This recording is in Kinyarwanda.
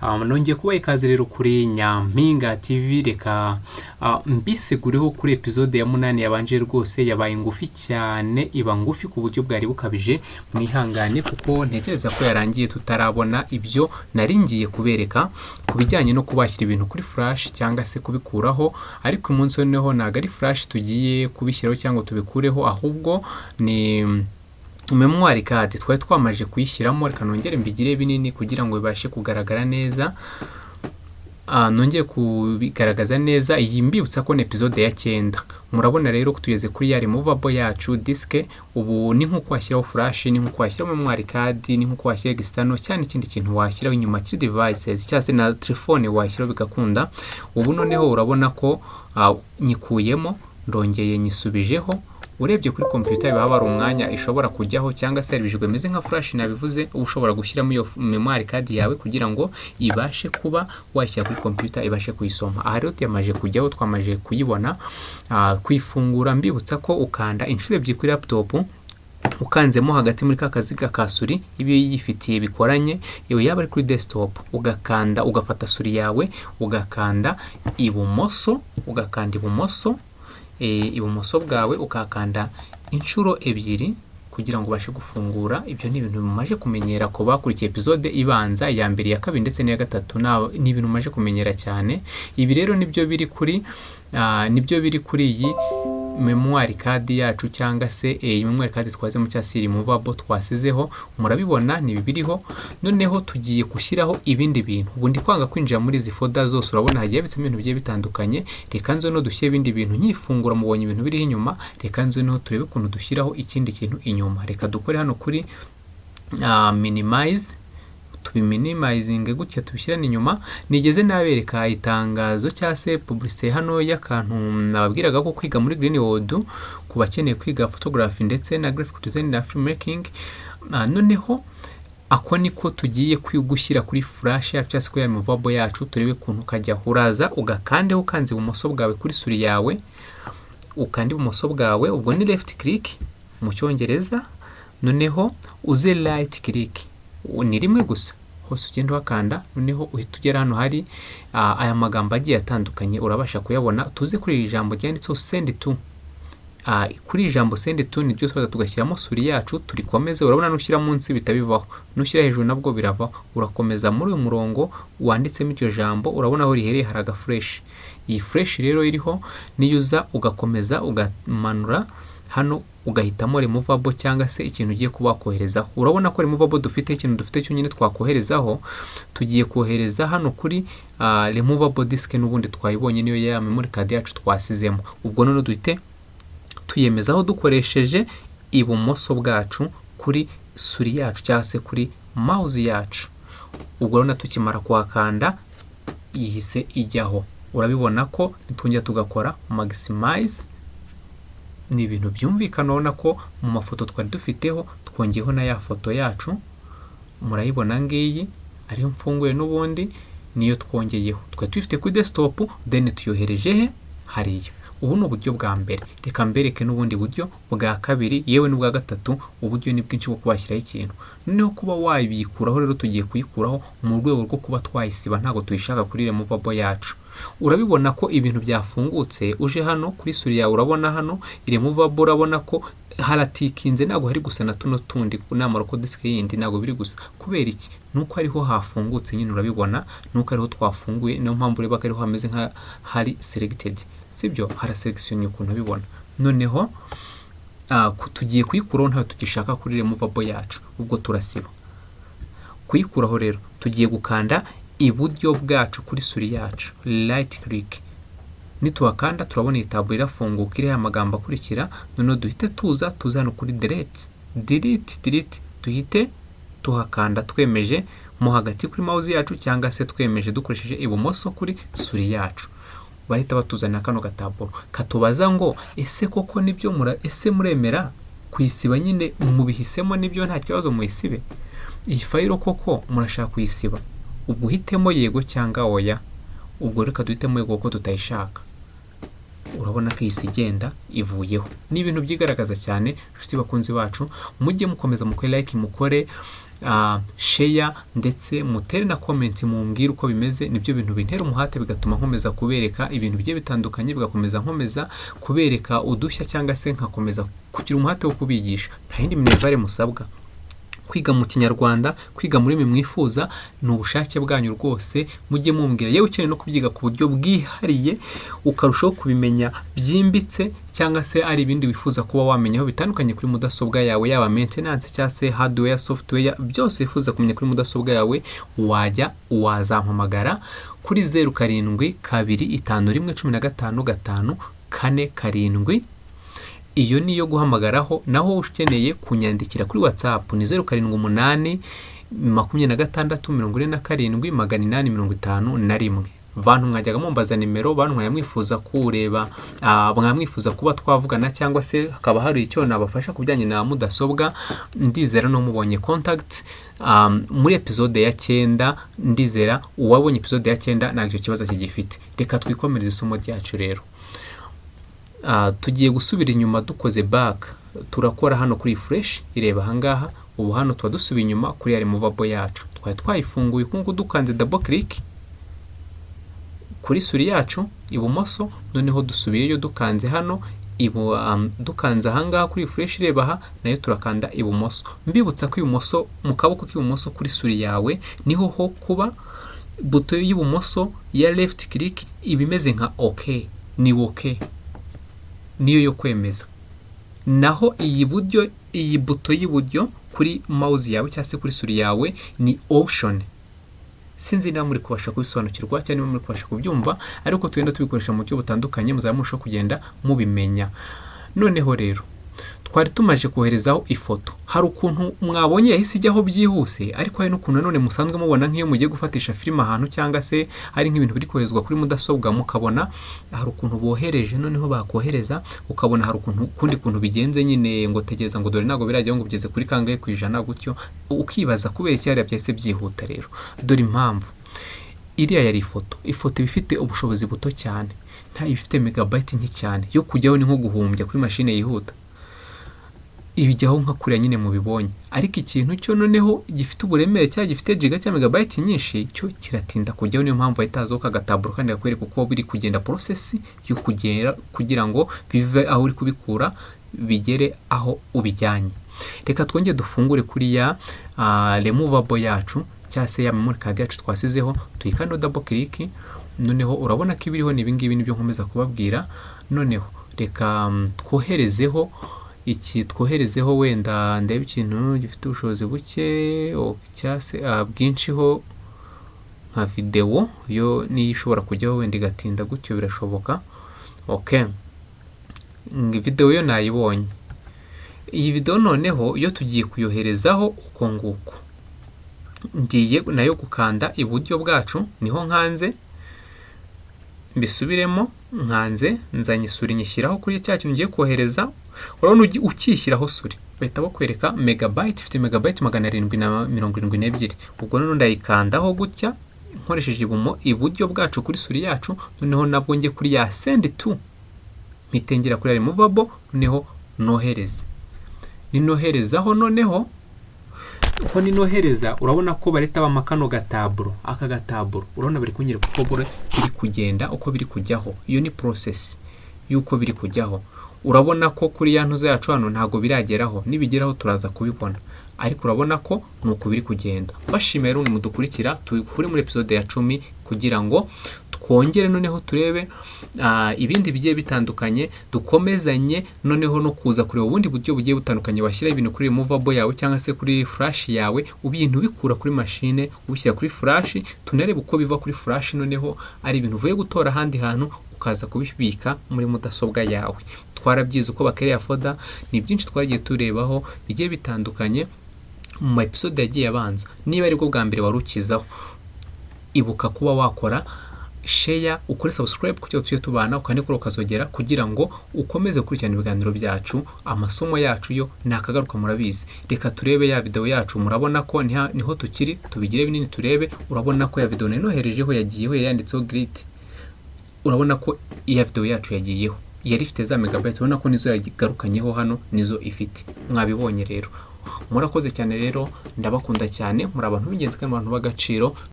Nongeye kubaha ikaze rero kuri Nyampinga TV. Reka mbisegureho kuri episode ya 8 yabanje rwose yabaye ngufi cyane, iba ngufi ku buryo bwari bukabije. Mwihangane kuko ntekereza ko yarangiye tutarabona ibyo naringiye kubereka ku bijyanye no kubashyira ibintu kuri flash cyangwa se kubikuraho, ariko umunsi noneho ntago ari flash tugiye kubishyiraho cyangwa tubikureho, ahubwo ni memory card twari twamaje kuyishyiramo. Reka nongere mbigire binini kugira ngo bibashe kugaragara neza. Nongeye kubigaragaza neza. Iyi mbibutsa ko ni episode ya 9. Murabona rero ko tugeze kuri ya removable yacu disk. Ubu ni nko kwashyiraho flash, ni nko kwashyiraho memory card, ni nko kwashyiraho external cyane ikindi kintu washyiraho inyuma kiri devices cyangwa se na telefone washyiraho bigakunda. Ubu noneho urabona ko nyikuyemo, ndongeye nyisubijeho. Urebye kuri computer baba ari umwanya ishobora kujyaho cyangwa se bijwe meze nka flash nabivuze, ushobora gushyiramo iyo memory card yawe kugira ngo ibashe kuba washyira kuri computer ibashe kuyisoma. Aha rero yamaje kujyaho, twamaje kuyibona. Kwifungura mbibutsa ko ukanda inshuro ebyiri kuri laptop, ukanzemo hagati muri kaziga ka suri ibi yifitiye bikoranye, iyo yaba ari kuri desktop ugakanda, ugafata suri yawe ugakanda ibumoso, ibumoso bwawe ukakanda inshuro ebyiri kugira ngo ubashe gufungura. Ibyo ni ibintu mumaje kumenyera ko bakurikiye episode ibanza ya mbere, ya kabiri ndetse n'iya gatatu. Ni ibintu mumaje kumenyera cyane. Ibi rero nibyo biri kuri iyi memory card yacu cyangwa se memory card twazemo cyangwa se removable twasizeho. Murabibona ni bibiriho. Noneho tugiye gushyiraho ibindi bintu. Ubu ndi kwanga kwinjira muri izi folder zose, urabona hagiye bitsemo ibintu bigiye bitandukanye. Reka nzo no dushyire ibindi bintu nyifungura, mubonye ibintu biri inyuma. Reka nzo no turebe ukuntu dushyiraho ikindi kintu inyuma. Reka dukore hano kuri minimize, tubiminimizinge gutya tubishyirane inyuma. Nigeze nabereka itangazo cyangwa se publicité hano y'akantu nababwiraga ko kwiga muri Greenwood ku bakeneye kwiga photography ndetse na graphic design na filmmaking. Noneho ako niko tugiye kwigushyira kuri flash yacu cyangwa se kuri removable yacu. Turebe ukuntu kajya huraza ugakandeho, ukanze ibumoso bwawe kuri suri yawe, ukandi ibumoso bwawe, ubwo ni left click mu cyongereza. Noneho uze right click, ni rimwe gusa hose ugenda wakanda. Noneho uhita ugera hano hari aya magambo agiye atandukanye, urabasha kuyabona. Tuze kuri iri jambo ryanditseho send to. Kuri ijambo send to nibyo twaza tugashyiramo suri yacu, turikomeze. Urabona nushyira munsi bitabivaho, nushyira hejuru nabwo birava. Urakomeza muri uyu murongo wanditsemo iryo jambo, urabona aho rihereye hari aga fresh. Iyi fresh rero iriho niyuza ugakomeza ugamanura hano ugahitamo removable cyangwa se ikintu ugiye kuba koherezaho. Urabona ko removable dufite ikintu dufite cyonyine twakoherezaho. Tugiye kohereza hano kuri removable disk, n'ubundi twayibonye niyo ya memory card yacu twasizemo. Ubwo none duhite tuyemezaho dukoresheje ibumoso bwacu kuri suri yacu cyangwa se kuri mouse yacu. Ubwo rero tukimara kwakanda yihise ijyaho. Urabibona ko nitongera tugakora maximize. Ni ibintu byumvikana, ubona ko mu mafoto twari dufiteho twongeyeho na ya foto yacu. Murayibona ngiyi ariyo mfunguye, n'ubundi niyo twongeyeho. Twari dufite kuri desktop then tuyohereje he hariya. Ubu ni uburyo bwa mbere. Reka mbereke n'ubundi buryo bwa kabiri, yewe n'ubwa gatatu. Uburyo ni bwinshi bwo kubashyiraho ikintu. Noneho kuba wayibikuraho rero tugiye kuyikuraho mu rwego rwo kuba twayisiba, ntago tuyishaka kuri removable yacu. Urabibona ko ibintu byafungutse. Uje hano kuri suri yawe, urabona hano removable, urabona ko haratikinze, ntago hari gusa na tuno tundi namara ko disk yindi ntago biri gusa. Kubera iki? Nuko ariho hafungutse nyine, urabibona nuko ariho twafunguye. Niyo mpamvu reba ko ariho hameze nka hari selected, sibyo? Hara selection ukuntu bibona. Noneho tugiye kuyikuraho, ntaho tugishaka kuri removable yacu, ubwo turasiba. Kuyikuraho rero tugiye gukanda iburyo bwacu kuri suri yacu, right click. Nituwakanda turabona itaburo irafunguka iriho amagambo akurikira. Noneho duhite tuza hano kuri delete. Duhite tuhakanda twemeje mo hagati kuri mouse yacu cyangwa se twemeje dukoresheje ibumoso kuri suri yacu. Bahita batuzana kano gataburo katubaza ngo ese koko nibyo ese muremera kuyisiba nyine mubihisemo nibyo nta kibazo muyisibe. Iyi file koko murashaka kuyisiba, ubwo uhitemo yego cyangwa oya. Ubwo reka duhitemo yego ko tutayishaka. urabona ko ihise igenda ivuyeho. Ni ibintu byigaragaza cyane inshuti bakunzi bacu, mujye mukomeza mukore like, mukore share ndetse mutere na comment mumbwire uko bimeze. Nibyo bintu bintera umuhate bigatuma nkomeza kubereka ibintu bigiye bitandukanye, bigakomeza nkomeza kubereka udushya cyangwa se nkakomeza kugira umuhate wo kubigisha. Nta yindi minevare musabwa, kwiga mu Kinyarwanda, kwiga muri mwe mwifuza, ni ubushake bwanyu rwose. Mujye mumbwira, yewe ukeneye no kubyiga ku buryo bwihariye ukarushaho kubimenya byimbitse, cyangwa se ari ibindi wifuza kuba wamenyaho bitandukanye kuri mudasobwa yawe, yaba maintenance cyangwa se hardware, software, byose wifuza kumenya kuri mudasobwa yawe, wazampamagara kuri 0772515547. Iyo niyo guhamagaraho. Naho ukeneye kunyandikira kuri WhatsApp ni 0782464781. Bantu mwajyaga mumbaza nimero, bantu mwamwifuza kureba, mwamwifuza kuba twavugana cyangwa se hakaba hari icyo nabafasha kubijyanye na mudasobwa, ndizera no mubonye contact muri episode ya 9. Ndizera uwabonye episode ya 9 ntabwo kibazo kigifite. Reka twikomereze isomo ryacu rero. Tugiye gusubira inyuma dukoze back, turakora hano kuri fresh, ireba ahangaha. Ubu hano tuba dusubiye inyuma kuri ya removable yacu, twari twayifunguye kungu dukanze double click kuri suri yacu ibumoso, noneho dusubiyeyo dukanze hano dukanze ahangaha kuri fresh, ireba aha, nayo turakanda ibumoso. Mbibutsa ko ibumoso mu kaboko k'ibumoso kuri suri yawe niho ho kuba buto y'ibumoso ya left click ibimeze nka okay, ni okay, niyo yo kwemeza. Naho iyi buto y'iburyo kuri mouse yawe cyangwa se kuri suri yawe ni option. Sinzi niba muri kubasha kubisobanukirwa cyangwa niba muri kubasha kubyumva, ariko tugenda tubikoresha mu buryo butandukanye, muzamusha kugenda mubimenya. Noneho rero twari tumaje koherezaho ifoto, hari ukuntu mwabonye yahise ijyaho byihuse, ariko hari n'ukuntu none musanzwe mubona nk'iyo mugiye gufatisha filime ahantu cyangwa se hari nk'ibintu biri koherezwa kuri mudasobwa, mukabona hari ukuntu bohereje, noneho bakohereza ukabona hari ukuntu kundi kuntu bigenze nyine, ngo tegereza ngo dore ntago birajyaho ngo bigeze kuri kangahe ku ijana gutyo, ukibaza kubera iki hariya byahise byihuta. Rero dore impamvu. Iriya yari ifoto bifite ubushobozi buto cyane, nta ifite megabyte nke cyane, yo kujyaho ni nko guhumbya kuri machine yihuta, ibijyaho nka kuriya nyine mubibonye. Ariko ikintu cyo noneho gifite uburemere cyangwa gifite giga cyangwa megabyte nyinshi, cyo kiratinda kujyaho. Niyo mpamvu ahitazaho kagataburo kandi gakwereka uko biri kugenda process yo kugera kugira ngo bive aho uri kubikura bigere aho ubijyanye. Reka twongeye dufungure kuri ya removable yacu cyangwa se ya memory card yacu twasizeho, tuyikanda double click. Noneho urabona ko ibiriho ni ibingibi nibyo nkomeza kubabwira. Noneho reka twoherezeho wenda ndebe ikintu gifite ubushobozi buke cyangwa se bwinshi nka video, yo niyo ishobora kujyaho wenda igatinda gutyo, birashoboka. Okay, video yo nayibonye. Iyi video noneho iyo tugiye kuyoherezaho uko nguko, ngiye nayo gukanda iburyo bwacu, niho nkanze mbisubiremo, nkanze nzanye suri nyishyiraho kuri cya kintu ngiye kohereza. Urabona ukishyiraho suri bahita bakwereka megabyte, ifite megabyte 772. Ubwo none ndayikandaho gutya nkoresheje iburyo bwacu kuri suri yacu, noneho nabwo ngiye kuri ya send to, mpitengera kuri removable, noneho nohereze. Ninoherezaho noneho uko ninohereza, urabona ko bareta bamakano gataburo, aka gataburo urabona bari kunyereka uko biri kugenda, uko biri kujyaho. Iyo ni process yuko biri kujyaho. Urabona ko kuri ya ntuza yacu hano ntago birageraho, nibigeraho turaza kubibona, ariko urabona ko nuko biri kugenda. Bashimira rero mudukurikira, turi muri episode ya 10 kugira ngo twongere noneho turebe ibindi bigiye bitandukanye, dukomezanye noneho no kuza kureba ubundi buryo bugiye butandukanye washyira ibintu kuri removable yawe cyangwa se kuri flash yawe, ubintu bikura kuri machine ubishyira kuri flash, tunarebe uko biva kuri flash, noneho ari ibintu uvuye gutora ahandi hantu ukaza kubibika muri mudasobwa yawe. Twarabyize uko bakereya folder, ni byinshi twagiye turebaho bigiye bitandukanye mu episode yagiye abanza. Niba ari bwo bwa mbere warukizaho, ibuka kuba wakora share, ukore subscribe kugira tujye tubana, ukanekora ukazogera kugira ngo ukomeze gukurikirana ibiganiro byacu. Amasomo yacu yo nakagaruka murabizi. Reka turebe ya video yacu, murabona ko niho tukiri, tubigire binini turebe. Urabona ko ya video nenoherejeho yagiyeho, yanditseho grid. Urabona ko iya video yacu yagiyeho. yari ifite za megabyte, ubona ko nizo yagarukanyeho hano nizo ifite. Mwabibonye rero, murakoze cyane rero, ndabakunda cyane, muri abantu b'ingenzi kandi abantu b'agaciro.